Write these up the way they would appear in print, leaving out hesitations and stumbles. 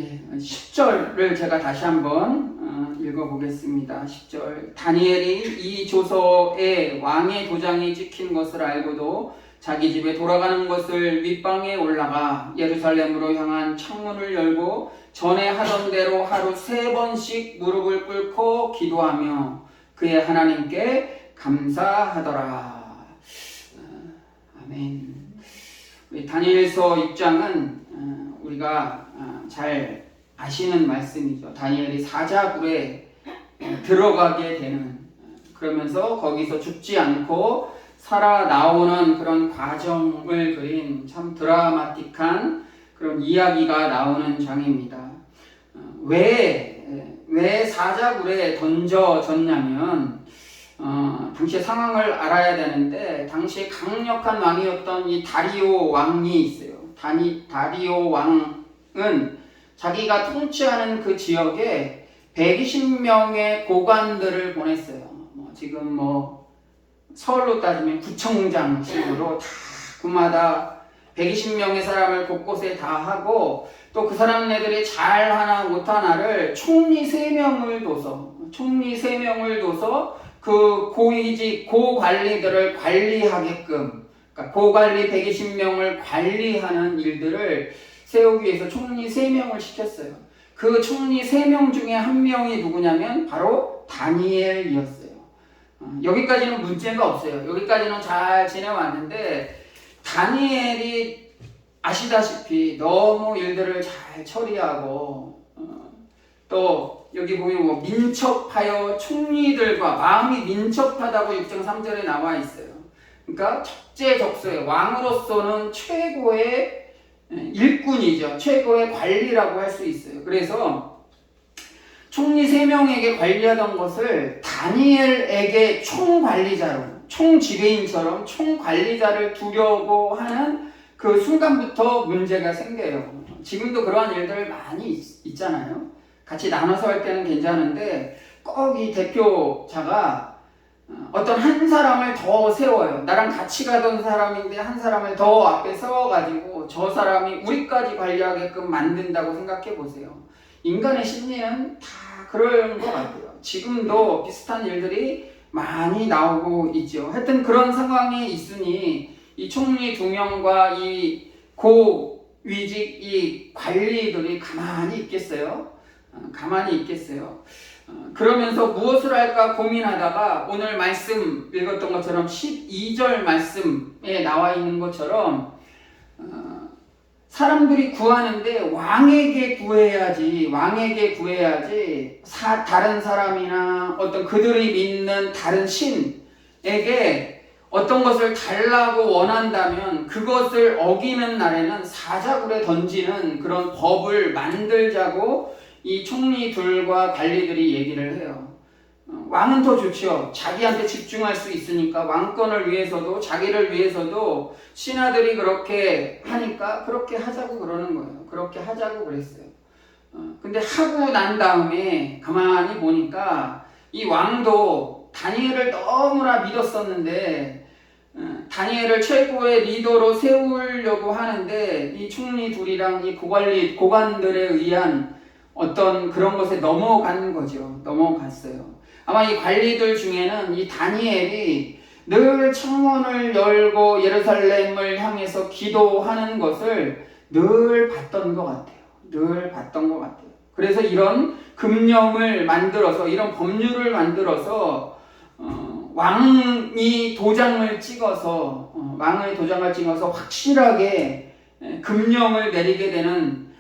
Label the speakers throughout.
Speaker 1: 10절을 제가 다시 한번 읽어보겠습니다. 10절. 다니엘이 이 조서에 왕의 도장이 찍힌 것을 알고도 자기 집에 돌아가는 것을 윗방에 올라가 예루살렘으로 향한 창문을 열고 전에 하던 대로 하루 3번씩 무릎을 꿇고 기도하며 그의 하나님께 감사하더라. 아멘. 우리 다니엘서 6장은 우리가 잘 아시는 말씀이죠. 다니엘이 사자굴에 들어가게 되는, 그러면서 거기서 죽지 않고 살아나오는 그런 과정을 그린 참 드라마틱한 그런 이야기가 나오는 장입니다. 왜 사자굴에 던져졌냐면 당시의 상황을 알아야 되는데, 당시에 강력한 왕이었던 이 다리오 왕이 있어요. 다리오 왕은 자기가 통치하는 그 지역에 120명의 고관들을 보냈어요. 지금 서울로 따지면 구청장식으로 다 구마다 120명의 사람을 곳곳에 다 하고, 또 그 사람네들이 잘하나 못하나를 총리 3명을 둬서 그 고위직 고관리들을 관리하게끔, 그러니까 고관리 120명을 관리하는 일들을 세우기 위해서 총리 3명을 시켰어요. 그 총리 3명 중에 한 명이 누구냐면 바로 다니엘이었어요. 여기까지는 문제가 없어요. 여기까지는 잘 지내왔는데, 다니엘이 아시다시피 너무 일들을 잘 처리하고 또 여기 보면 민첩하여 총리들과 마음이 민첩하다고 6장 3절에 나와 있어요. 그러니까 적재적소에 왕으로서는 최고의 일꾼이죠. 최고의 관리라고 할 수 있어요. 그래서 총리 3명에게 관리하던 것을 다니엘에게 총관리자로, 총지배인처럼 총관리자를 두려고 하는 그 순간부터 문제가 생겨요. 지금도 그러한 일들 많이 있잖아요. 같이 나눠서 할 때는 괜찮은데 꼭 이 대표자가 어떤 한 사람을 더 세워요. 나랑 같이 가던 사람인데 한 사람을 더 앞에 세워가지고 저 사람이 우리까지 관리하게끔 만든다고 생각해 보세요. 인간의 심리는 다 그런 것 같아요. 지금도 비슷한 일들이 많이 나오고 있죠. 하여튼 그런 상황이 있으니 이 총리 2명과 이 고위직 이 관리들이 가만히 있겠어요? 그러면서 무엇을 할까 고민하다가 오늘 말씀 읽었던 것처럼 12절 말씀에 나와 있는 것처럼 사람들이 구하는데 왕에게 구해야지 다른 사람이나 어떤 그들이 믿는 다른 신에게 어떤 것을 달라고 원한다면 그것을 어기는 날에는 사자굴에 던지는 그런 법을 만들자고 이 총리들과 관리들이 얘기를 해요. 왕은 더 좋죠. 자기한테 집중할 수 있으니까 왕권을 위해서도 자기를 위해서도 신하들이 그렇게 하니까 그렇게 하자고 그러는 거예요. 그렇게 하자고 그랬어요. 근데 하고 난 다음에 가만히 보니까 이 왕도 다니엘을 너무나 믿었었는데 다니엘을 최고의 리더로 세우려고 하는데 이 총리 둘이랑 이 고관들에 의한 어떤 그런 것에 넘어갔어요. 아마 이 관리들 중에는 이 다니엘이 늘 창문을 열고 예루살렘을 향해서 기도하는 것을 늘 봤던 것 같아요. 그래서 이런 금령을 만들어서, 이런 법률을 만들어서 왕의 도장을 찍어서 확실하게 금령을 내리게 되는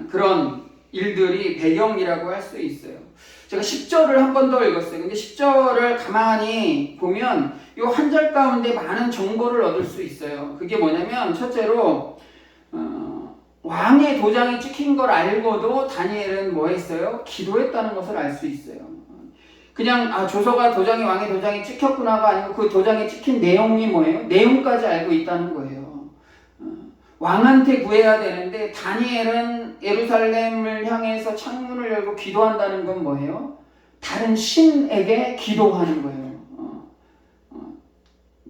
Speaker 1: 그런 일들이 배경이라고 할 수 있어요. 제가 10절을 한 번 더 읽었어요. 근데 10절을 가만히 보면 이 한 절 가운데 많은 정보를 얻을 수 있어요. 그게 뭐냐면, 첫째로 왕의 도장이 찍힌 걸 알고도 다니엘은 뭐 했어요? 기도했다는 것을 알 수 있어요. 그냥 조서가 왕의 도장이 찍혔구나가 아니고 그 도장에 찍힌 내용이 뭐예요? 내용까지 알고 있다는 거예요. 왕한테 구해야 되는데 다니엘은 예루살렘을 향해서 창문을 열고 기도한다는 건 뭐예요? 다른 신에게 기도하는 거예요.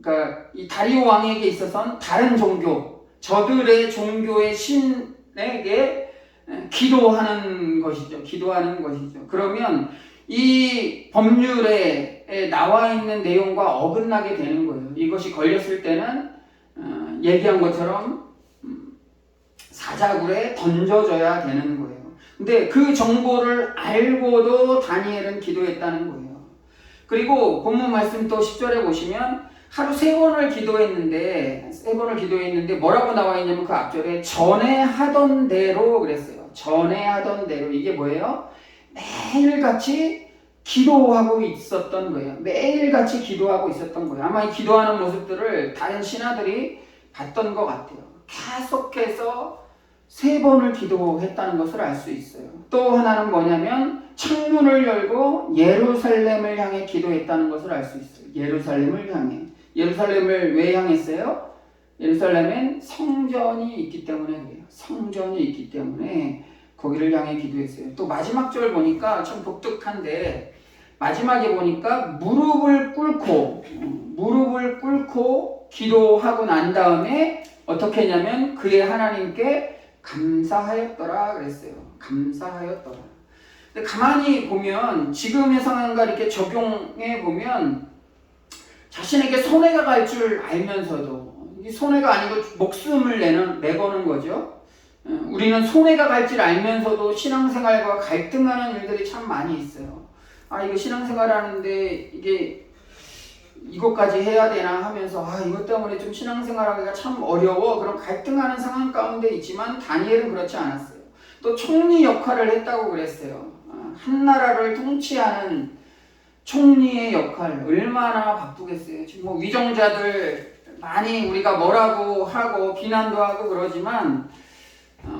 Speaker 1: 그러니까 이 다리오 왕에게 있어서는 다른 종교, 저들의 종교의 신에게 기도하는 것이죠. 기도하는 것이죠. 그러면 이 법률에 나와 있는 내용과 어긋나게 되는 거예요. 이것이 걸렸을 때는 얘기한 것처럼 사자굴에 던져져야 되는 거예요. 근데 그 정보를 알고도 다니엘은 기도했다는 거예요. 그리고 본문 말씀 또 10절에 보시면 하루 3번을 기도했는데 뭐라고 나와 있냐면 그 앞절에 전에 하던 대로 그랬어요. 전에 하던 대로. 이게 뭐예요? 매일같이 기도하고 있었던 거예요. 매일같이 기도하고 있었던 거예요. 아마 이 기도하는 모습들을 다른 신하들이 봤던 것 같아요. 계속해서 3번을 기도했다는 것을 알 수 있어요. 또 하나는 뭐냐면 창문을 열고 예루살렘을 향해 기도했다는 것을 알 수 있어요. 예루살렘을 향해. 예루살렘을 왜 향했어요? 예루살렘엔 성전이 있기 때문에 그래요. 성전이 있기 때문에 거기를 향해 기도했어요. 또 마지막 절 보니까 참 독특한데 마지막에 보니까 무릎을 꿇고 기도하고 난 다음에 어떻게 했냐면 그의 하나님께 감사하였더라 그랬어요. 감사하였더라. 근데 가만히 보면 지금의 상황과 이렇게 적용해 보면 자신에게 손해가 갈 줄 알면서도 이게 손해가 아니고 목숨을 내거는 거죠. 우리는 손해가 갈 줄 알면서도 신앙생활과 갈등하는 일들이 참 많이 있어요. 이거 신앙생활 하는데 이것까지 해야 되나 하면서 이것 때문에 좀 신앙생활하기가 참 어려워. 그런 갈등하는 상황 가운데 있지만 다니엘은 그렇지 않았어요. 또 총리 역할을 했다고 그랬어요. 한 나라를 통치하는 총리의 역할 얼마나 바쁘겠어요. 지금 위정자들 많이 우리가 뭐라고 하고 비난도 하고 그러지만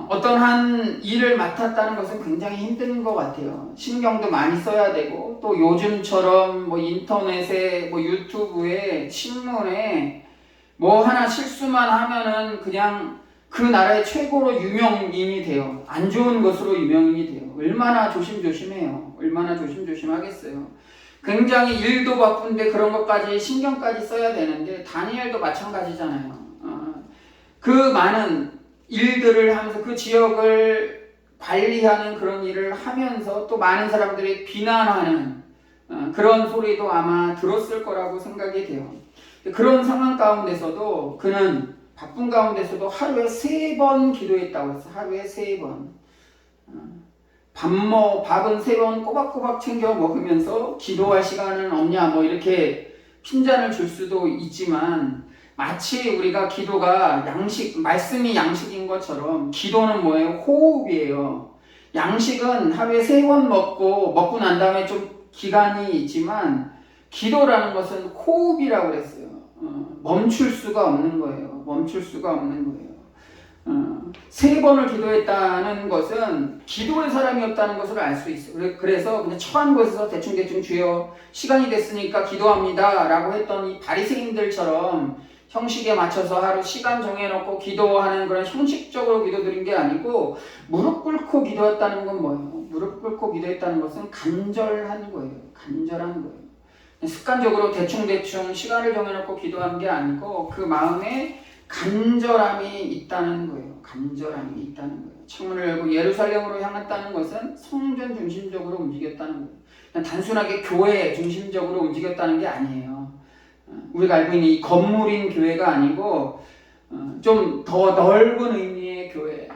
Speaker 1: 어떤 한 일을 맡았다는 것은 굉장히 힘든 것 같아요. 신경도 많이 써야 되고 또 요즘처럼 인터넷에 유튜브에 신문에 하나 실수만 하면은 그냥 그 나라의 최고로 유명인이 돼요. 안 좋은 것으로 유명인이 돼요. 얼마나 조심조심해요. 얼마나 조심조심하겠어요. 굉장히 일도 바쁜데 그런 것까지 신경까지 써야 되는데 다니엘도 마찬가지잖아요. 그 많은 일들을 하면서 그 지역을 관리하는 그런 일을 하면서 또 많은 사람들이 비난하는 그런 소리도 아마 들었을 거라고 생각이 돼요. 그런 상황 가운데서도 그는 바쁜 가운데서도 하루에 3번 기도했다고 했어요. 하루에 3번. 밥은 3번 꼬박꼬박 챙겨 먹으면서 기도할 시간은 없냐 이렇게 핀잔을 줄 수도 있지만 마치 우리가 기도가 말씀이 양식인 것처럼 기도는 뭐예요? 호흡이에요. 양식은 하루에 3번 먹고 난 다음에 좀 기간이 있지만 기도라는 것은 호흡이라고 그랬어요. 멈출 수가 없는 거예요. 멈출 수가 없는 거예요. 3번을 기도했다는 것은 기도의 사람이었다는 것을 알 수 있어요. 그래서 그냥 처한 곳에서 대충 주여 시간이 됐으니까 기도합니다 라고 했던 이 바리새인들처럼 형식에 맞춰서 하루 시간 정해놓고 기도하는 그런 형식적으로 기도드린 게 아니고 무릎 꿇고 기도했다는 건 뭐예요? 무릎 꿇고 기도했다는 것은 간절한 거예요. 간절한 거예요. 습관적으로 대충 시간을 정해놓고 기도한 게 아니고 그 마음에 간절함이 있다는 거예요. 간절함이 있다는 거예요. 창문을 열고 예루살렘으로 향했다는 것은 성전 중심적으로 움직였다는 거예요. 그냥 단순하게 교회 중심적으로 움직였다는 게 아니에요. 우리가 알고 있는 이 건물인 교회가 아니고 좀 더 넓은 의미의 교회.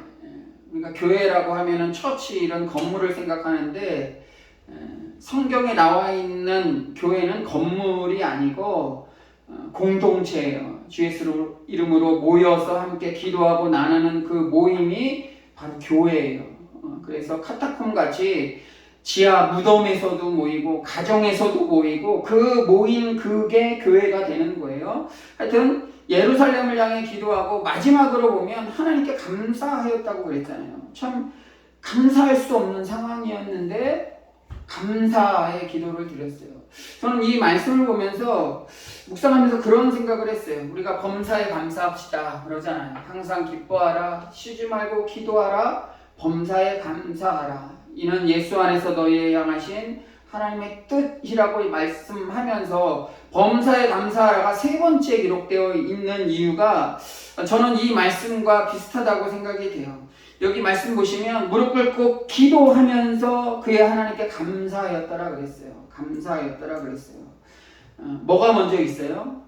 Speaker 1: 우리가 교회라고 하면은 처치 이런 건물을 생각하는데 성경에 나와 있는 교회는 건물이 아니고 공동체예요. 주 예수 이름으로 모여서 함께 기도하고 나누는 그 모임이 바로 교회예요. 그래서 카타콤 같이 지하 무덤에서도 모이고 가정에서도 모이고 그 모인 그게 교회가 되는 거예요. 하여튼 예루살렘을 향해 기도하고 마지막으로 보면 하나님께 감사하였다고 그랬잖아요. 참 감사할 수 없는 상황이었는데 감사의 기도를 드렸어요. 저는 이 말씀을 보면서 묵상하면서 그런 생각을 했어요. 우리가 범사에 감사합시다 그러잖아요. 항상 기뻐하라, 쉬지 말고 기도하라, 범사에 감사하라. 이는 예수 안에서 너희에 향하신 하나님의 뜻이라고 말씀하면서 범사에 감사하라가 3번째 기록되어 있는 이유가 저는 이 말씀과 비슷하다고 생각이 돼요. 여기 말씀 보시면 무릎 꿇고 기도하면서 그의 하나님께 감사하였더라 그랬어요. 감사하였더라 그랬어요. 뭐가 먼저 있어요?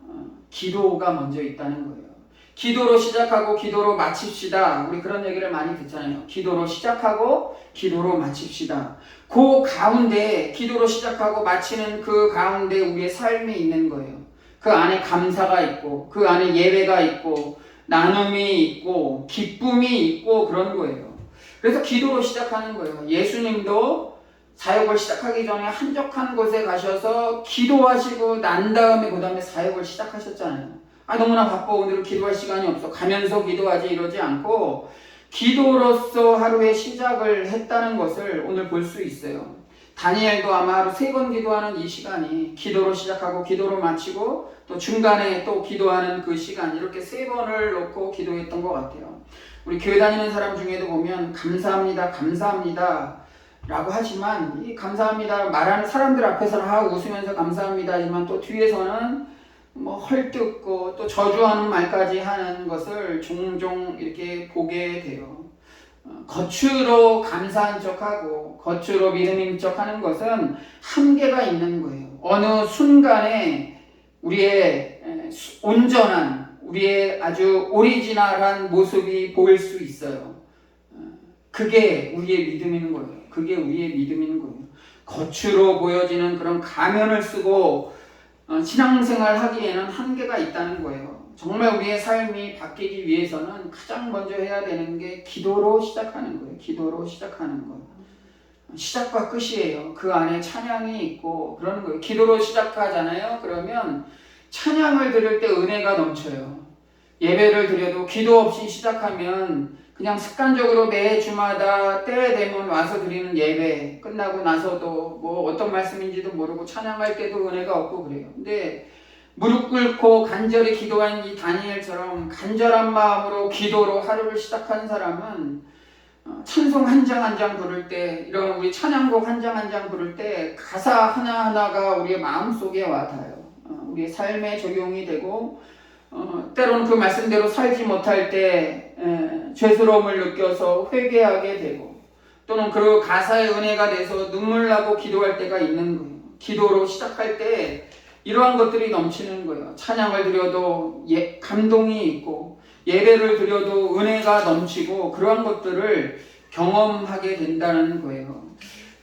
Speaker 1: 기도가 먼저 있다는 거예요. 기도로 시작하고 기도로 마칩시다. 우리 그런 얘기를 많이 듣잖아요. 기도로 시작하고 기도로 마칩시다. 그 가운데 기도로 시작하고 마치는 그 가운데 우리의 삶이 있는 거예요. 그 안에 감사가 있고 그 안에 예배가 있고 나눔이 있고 기쁨이 있고 그런 거예요. 그래서 기도로 시작하는 거예요. 예수님도 사역을 시작하기 전에 한적한 곳에 가셔서 기도하시고 난 다음에 그 다음에 사역을 시작하셨잖아요. 너무나 바빠 오늘은 기도할 시간이 없어 가면서 기도하지 이러지 않고 기도로서 하루의 시작을 했다는 것을 오늘 볼 수 있어요. 다니엘도 아마 하루 3번 기도하는 이 시간이 기도로 시작하고 기도로 마치고 또 중간에 또 기도하는 그 시간 이렇게 3번을 놓고 기도했던 것 같아요. 우리 교회 다니는 사람 중에도 보면 감사합니다 감사합니다 라고 하지만 이 감사합니다 말하는 사람들 앞에서는 웃으면서 감사합니다 하지만 또 뒤에서는 헐뜯고 또 저주하는 말까지 하는 것을 종종 이렇게 보게 돼요. 겉으로 감사한 척하고 겉으로 믿음인 척하는 것은 한계가 있는 거예요. 어느 순간에 우리의 온전한 우리의 아주 오리지널한 모습이 보일 수 있어요. 그게 우리의 믿음인 거예요. 그게 우리의 믿음인 거예요. 겉으로 보여지는 그런 가면을 쓰고 신앙생활 하기에는 한계가 있다는 거예요. 정말 우리의 삶이 바뀌기 위해서는 가장 먼저 해야 되는 게 기도로 시작하는 거예요. 기도로 시작하는 거예요. 시작과 끝이에요. 그 안에 찬양이 있고 그러는 거예요. 기도로 시작하잖아요. 그러면 찬양을 드릴 때 은혜가 넘쳐요. 예배를 드려도 기도 없이 시작하면 그냥 습관적으로 매 주마다 때 되면 와서 드리는 예배 끝나고 나서도 어떤 말씀인지도 모르고 찬양할 때도 은혜가 없고 그래요. 근데 무릎 꿇고 간절히 기도한 이 다니엘처럼 간절한 마음으로 기도로 하루를 시작한 사람은 찬송 한 장 한 장 부를 때 이런 우리 찬양곡 한 장 한 장 부를 때 가사 하나하나가 우리의 마음속에 와닿아요. 우리의 삶에 적용이 되고 때로는 그 말씀대로 살지 못할 때 죄스러움을 느껴서 회개하게 되고 또는 그 가사의 은혜가 돼서 눈물 나고 기도할 때가 있는 거예요. 기도로 시작할 때 이러한 것들이 넘치는 거예요. 찬양을 드려도 감동이 있고 예배를 드려도 은혜가 넘치고 그러한 것들을 경험하게 된다는 거예요.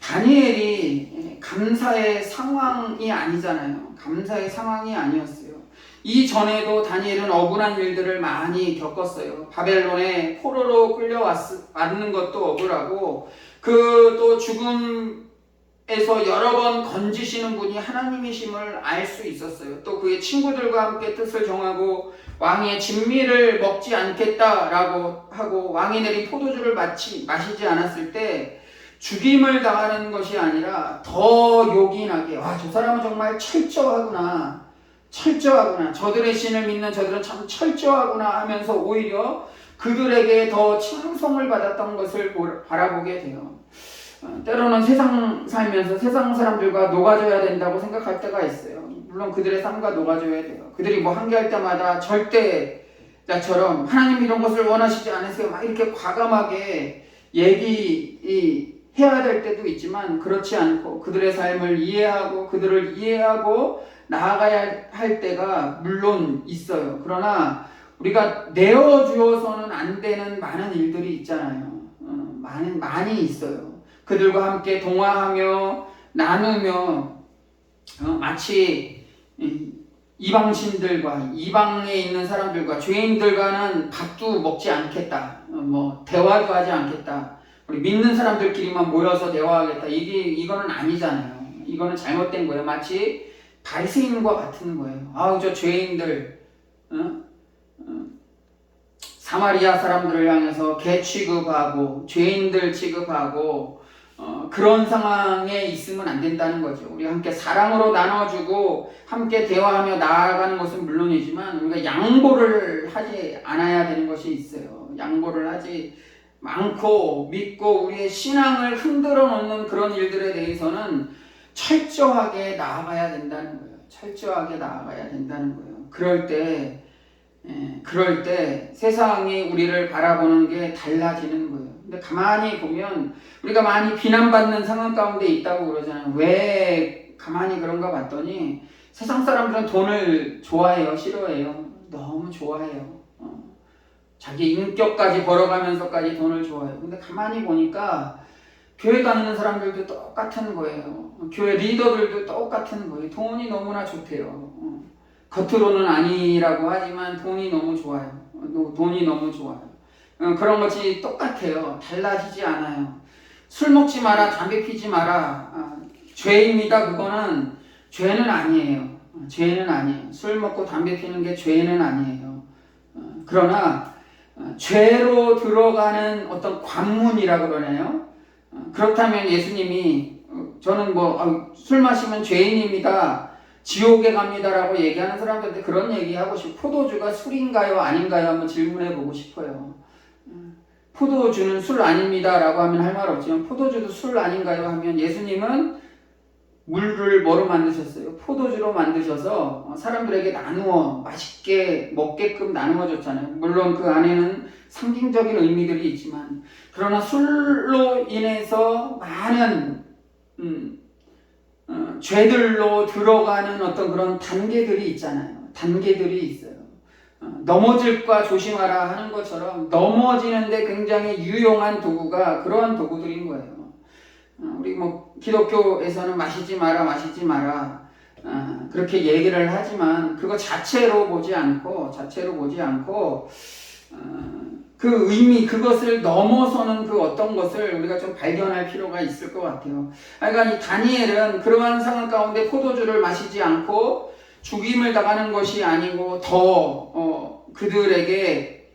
Speaker 1: 다니엘이 감사의 상황이 아니잖아요. 감사의 상황이 아니었어요. 이전에도 다니엘은 억울한 일들을 많이 겪었어요. 바벨론에 포로로 끌려왔는 것도 억울하고 그 또 죽음에서 여러 번 건지시는 분이 하나님이심을 알 수 있었어요. 또 그의 친구들과 함께 뜻을 정하고 왕의 진미를 먹지 않겠다라고 하고 왕이 내린 포도주를 마시지 않았을 때 죽임을 당하는 것이 아니라 더 요긴하게 저 사람은 정말 철저하구나. 저들의 신을 믿는 저들은 참 철저하구나 하면서 오히려 그들에게 더 칭송을 받았던 것을 바라보게 돼요. 때로는 세상 살면서 세상 사람들과 녹아져야 된다고 생각할 때가 있어요. 물론 그들의 삶과 녹아져야 돼요. 그들이 항의할 때마다 절대자처럼 하나님 이런 것을 원하시지 않으세요. 이렇게 과감하게 얘기해야 될 때도 있지만 그렇지 않고 그들의 삶을 이해하고 그들을 이해하고 나아가야 할 때가 물론 있어요. 그러나 우리가 내어주어서는 안 되는 많은 일들이 있잖아요. 많이 있어요. 그들과 함께 동화하며 나누며 마치 이방신들과 이방에 있는 사람들과 죄인들과는 밥도 먹지 않겠다. 대화도 하지 않겠다. 우리 믿는 사람들끼리만 모여서 대화하겠다. 이거는 아니잖아요. 이거는 잘못된 거예요. 마치 바리새인과 같은 거예요. 저 죄인들, 사마리아 사람들을 향해서 개 취급하고 죄인들 취급하고 그런 상황에 있으면 안 된다는 거죠. 우리 함께 사랑으로 나눠주고 함께 대화하며 나아가는 것은 물론이지만 우리가 양보를 하지 않아야 되는 것이 있어요. 양보를 하지 않고 믿고 우리의 신앙을 흔들어 놓는 그런 일들에 대해서는 철저하게 나아가야 된다는 거예요. 철저하게 나아가야 된다는 거예요. 그럴 때 그럴 때 세상이 우리를 바라보는 게 달라지는 거예요. 근데 가만히 보면 우리가 많이 비난받는 상황 가운데 있다고 그러잖아요. 왜 가만히 그런가 봤더니 세상 사람들은 돈을 좋아해요, 싫어해요? 너무 좋아해요. 자기 인격까지 벌어가면서까지 돈을 좋아해요. 근데 가만히 보니까 교회 다니는 사람들도 똑같은 거예요. 교회 리더들도 똑같은 거예요. 돈이 너무나 좋대요. 겉으로는 아니라고 하지만 돈이 너무 좋아요. 돈이 너무 좋아요. 그런 것이 똑같아요. 달라지지 않아요. 술 먹지 마라, 담배 피지 마라. 죄입니다. 그거는 죄는 아니에요. 죄는 아니에요. 술 먹고 담배 피는 게 죄는 아니에요. 그러나 죄로 들어가는 어떤 관문이라고 그러네요. 그렇다면 예수님이 저는 술 마시면 죄인입니다. 지옥에 갑니다라고 얘기하는 사람들한테 그런 얘기하고 싶어요. 포도주가 술인가요? 아닌가요? 한번 질문해 보고 싶어요. 포도주는 술 아닙니다라고 하면 할 말 없지만 포도주도 술 아닌가요? 하면 예수님은 물을 뭐로 만드셨어요? 포도주로 만드셔서 사람들에게 나누어 맛있게 먹게끔 나누어 줬잖아요. 물론 그 안에는 상징적인 의미들이 있지만 그러나 술로 인해서 많은 죄들로 들어가는 어떤 그런 단계들이 있잖아요. 단계들이 있어요. 넘어질까 조심하라 하는 것처럼 넘어지는데 굉장히 유용한 도구가 그러한 도구들인 거예요. 우리 기독교에서는 마시지 마라 그렇게 얘기를 하지만 그거 자체로 보지 않고 그 의미, 그것을 넘어서는 그 어떤 것을 우리가 좀 발견할 필요가 있을 것 같아요. 그러니까 이 다니엘은 그러한 상황 가운데 포도주를 마시지 않고 죽임을 당하는 것이 아니고 더 그들에게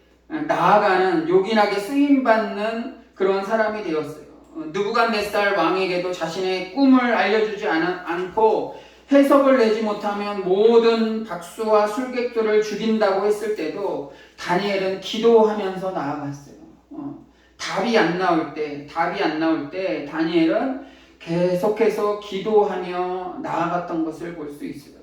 Speaker 1: 나아가는 요긴하게 쓰임받는 그런 사람이 되었어요. 느부갓네살 왕에게도 자신의 꿈을 알려주지 않고 해석을 내지 못하면 모든 박수와 술객들을 죽인다고 했을 때도 다니엘은 기도하면서 나아갔어요. 답이 안 나올 때 다니엘은 계속해서 기도하며 나아갔던 것을 볼 수 있어요.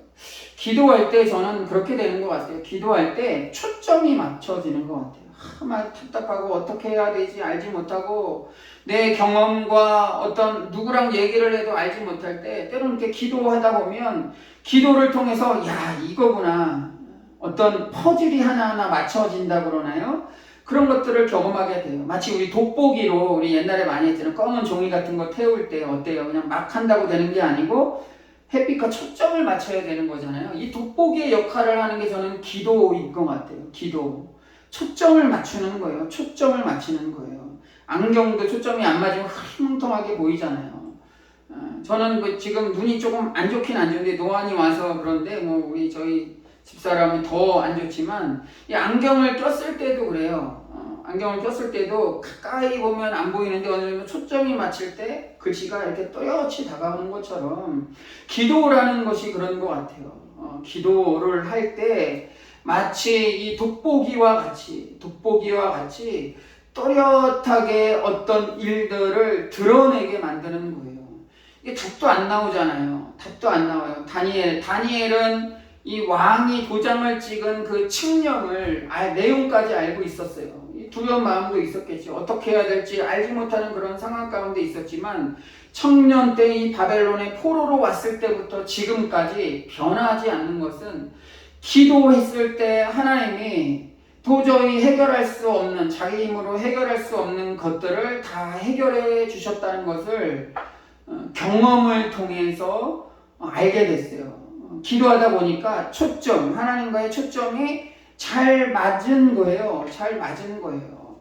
Speaker 1: 기도할 때 저는 그렇게 되는 것 같아요. 기도할 때 초점이 맞춰지는 것 같아요. 막 답답하고 어떻게 해야 되지 알지 못하고 내 경험과 어떤 누구랑 얘기를 해도 알지 못할 때 때로는 이렇게 기도하다 보면 기도를 통해서 야 이거구나 어떤 퍼즐이 하나하나 맞춰진다 그러나요? 그런 것들을 경험하게 돼요. 마치 우리 돋보기로 우리 옛날에 많이 했잖아요. 검은 종이 같은 거 태울 때 어때요? 그냥 막 한다고 되는 게 아니고 햇빛과 초점을 맞춰야 되는 거잖아요. 이 돋보기의 역할을 하는 게 저는 기도인 것 같아요. 기도. 초점을 맞추는 거예요. 초점을 맞추는 거예요. 안경도 초점이 안 맞으면 흐릿멍텅하게 보이잖아요. 저는 지금 눈이 조금 안 좋긴 안 좋은데 노안이 와서 그런데 우리 저희 집사람은 더 안 좋지만 이 안경을 꼈을 때도 그래요. 안경을 꼈을 때도 가까이 보면 안 보이는데 어느 정도 초점이 맞출 때 글씨가 이렇게 또렷이 다가오는 것처럼 기도라는 것이 그런 것 같아요. 기도를 할 때 마치 이 돋보기와 같이 또렷하게 어떤 일들을 드러내게 만드는 거예요. 이게 답도 안 나오잖아요. 답도 안 나와요. 다니엘은 이 왕이 도장을 찍은 그 칙령을 내용까지 알고 있었어요. 두려운 마음도 있었겠죠. 어떻게 해야 될지 알지 못하는 그런 상황 가운데 있었지만 청년 때 이 바벨론의 포로로 왔을 때부터 지금까지 변하지 않는 것은 기도했을 때 하나님이 도저히 해결할 수 없는 자기 힘으로 해결할 수 없는 것들을 다 해결해 주셨다는 것을 경험을 통해서 알게 됐어요. 기도하다 보니까 하나님과의 초점이 잘 맞은 거예요.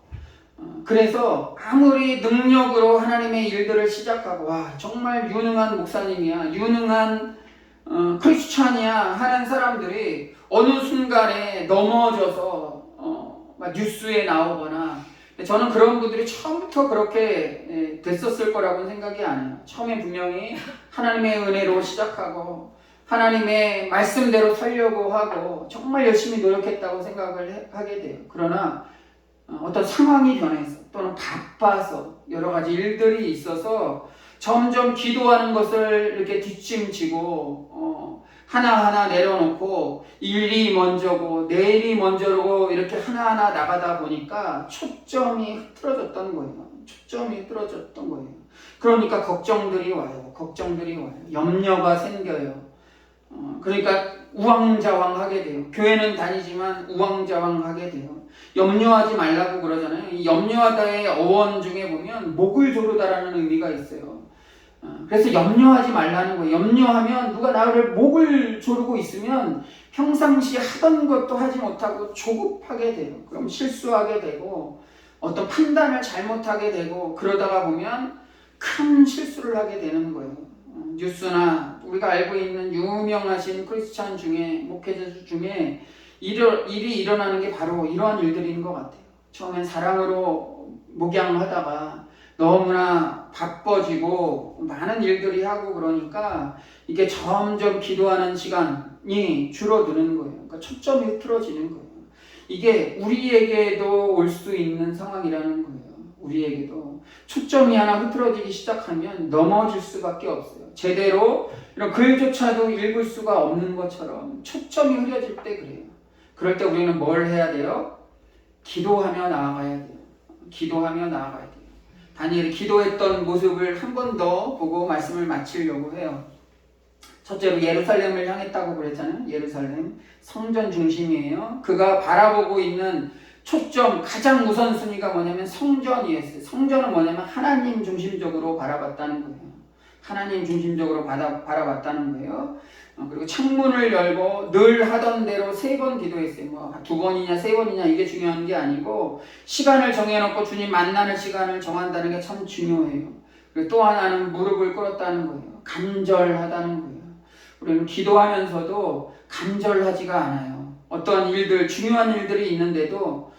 Speaker 1: 그래서 아무리 능력으로 하나님의 일들을 시작하고 정말 유능한 목사님이야, 유능한 크리스찬이야 하는 사람들이 어느 순간에 넘어져서 막 뉴스에 나오거나 저는 그런 분들이 처음부터 그렇게 됐었을 거라고는 생각이 안 해요. 처음에 분명히 하나님의 은혜로 시작하고 하나님의 말씀대로 살려고 하고 정말 열심히 노력했다고 생각을 하게 돼요. 그러나 어떤 상황이 변해서 또는 바빠서 여러 가지 일들이 있어서 점점 기도하는 것을 이렇게 뒷짐지고 하나하나 내려놓고 일이 먼저고 내일이 먼저고 이렇게 하나하나 나가다 보니까 초점이 흐트러졌던 거예요. 초점이 흐트러졌던 거예요. 그러니까 걱정들이 와요. 염려가 생겨요. 그러니까 우왕좌왕하게 돼요. 교회는 다니지만 우왕좌왕하게 돼요. 염려하지 말라고 그러잖아요. 이 염려하다의 어원 중에 보면 목을 조르다라는 의미가 있어요. 그래서 염려하지 말라는 거예요. 염려하면 누가 나를 목을 조르고 있으면 평상시 하던 것도 하지 못하고 조급하게 돼요. 그럼 실수하게 되고 어떤 판단을 잘못하게 되고 그러다가 보면 큰 실수를 하게 되는 거예요. 뉴스나 우리가 알고 있는 유명하신 크리스찬 중에 목회자 중에 일이 일어나는 게 바로 이러한 일들인 것 같아요. 처음엔 사랑으로 목양하다가 너무나 바빠지고 많은 일들이 하고 그러니까 이게 점점 기도하는 시간이 줄어드는 거예요. 그러니까 초점이 흐트러지는 거예요. 이게 우리에게도 올 수 있는 상황이라는 거예요. 우리에게도 초점이 하나 흐트러지기 시작하면 넘어질 수밖에 없어요. 제대로 이런 글조차도 읽을 수가 없는 것처럼 초점이 흐려질 때 그래요. 그럴 때 우리는 뭘 해야 돼요? 기도하며 나아가야 돼요. 기도하며 나아가야 돼요. 다니엘이 기도했던 모습을 한 번 더 보고 말씀을 마치려고 해요. 첫째로 예루살렘을 향했다고 그랬잖아요. 예루살렘 성전 중심이에요. 그가 바라보고 있는 초점 가장 우선순위가 뭐냐면 성전이었어요. 성전은 뭐냐면 하나님 중심적으로 바라봤다는 거예요. 하나님 중심적으로 바라봤다는 거예요. 그리고 창문을 열고 늘 하던 대로 3번 기도했어요. 뭐 2번이냐 3번이냐 이게 중요한 게 아니고 시간을 정해놓고 주님 만나는 시간을 정한다는 게 참 중요해요. 그리고 또 하나는 무릎을 꿇었다는 거예요. 간절하다는 거예요. 우리는 기도하면서도 간절하지가 않아요. 어떠한 일들, 중요한 일들이 있는데도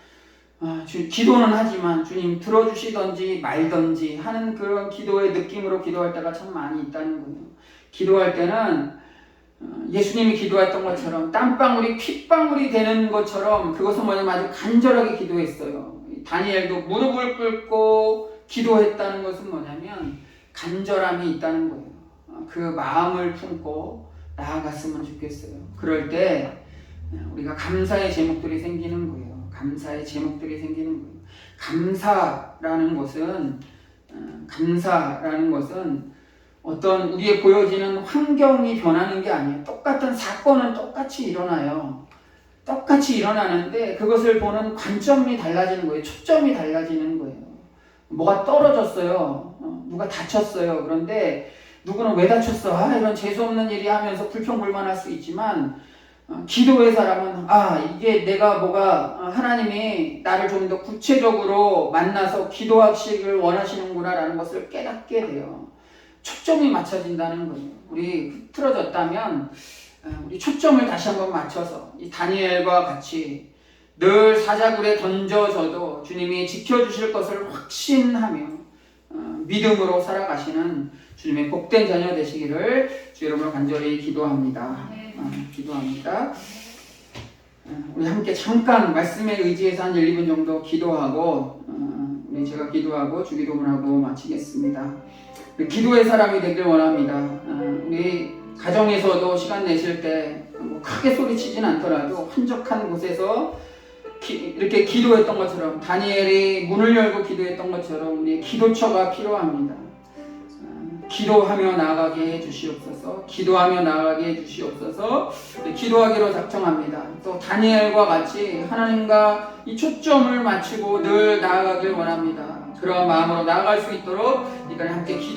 Speaker 1: 기도는 하지만 주님 들어주시던지 말던지 하는 그런 기도의 느낌으로 기도할 때가 참 많이 있다는 거예요. 기도할 때는 예수님이 기도했던 것처럼 땀방울이 핏방울이 되는 것처럼 그것은 뭐냐면 아주 간절하게 기도했어요. 다니엘도 무릎을 꿇고 기도했다는 것은 뭐냐면 간절함이 있다는 거예요. 그 마음을 품고 나아갔으면 좋겠어요. 그럴 때 우리가 감사의 제목들이 생기는 거예요. 감사의 제목들이 생기는 거예요. 감사라는 것은 어떤 우리의 보여지는 환경이 변하는 게 아니에요. 똑같은 사건은 똑같이 일어나요. 똑같이 일어나는데 그것을 보는 관점이 달라지는 거예요. 초점이 달라지는 거예요. 뭐가 떨어졌어요. 누가 다쳤어요. 그런데 누구는 왜 다쳤어? 이런 재수없는 일이 하면서 불평불만할 수 있지만 기도의 사람은 이게 내가 하나님이 나를 좀 더 구체적으로 만나서 기도하시길 원하시는구나 라는 것을 깨닫게 돼요. 초점이 맞춰진다는 거예요. 우리 흐트러졌다면 우리 초점을 다시 한번 맞춰서 이 다니엘과 같이 늘 사자굴에 던져져도 주님이 지켜주실 것을 확신하며 믿음으로 살아가시는 주님의 복된 자녀 되시기를 주 여러분을 간절히 기도합니다. 기도합니다. 우리 함께 잠깐 말씀에 의지해서 한 1, 2분 정도 기도하고 제가 기도하고 주기도문하고 마치겠습니다. 기도의 사람이 되길 원합니다. 우리 가정에서도 시간 내실 때 뭐 크게 소리치진 않더라도 한적한 곳에서 이렇게 기도했던 것처럼 다니엘이 문을 열고 기도했던 것처럼 우리의 기도처가 필요합니다. 기도하며 나아가게 해주시옵소서. 기도하며 나아가게 해주시옵소서. 기도하기로 작정합니다. 또 다니엘과 같이 하나님과 이 초점을 맞추고 늘 나아가길 원합니다. 그런 마음으로 나아갈 수 있도록 이번에 함께 기도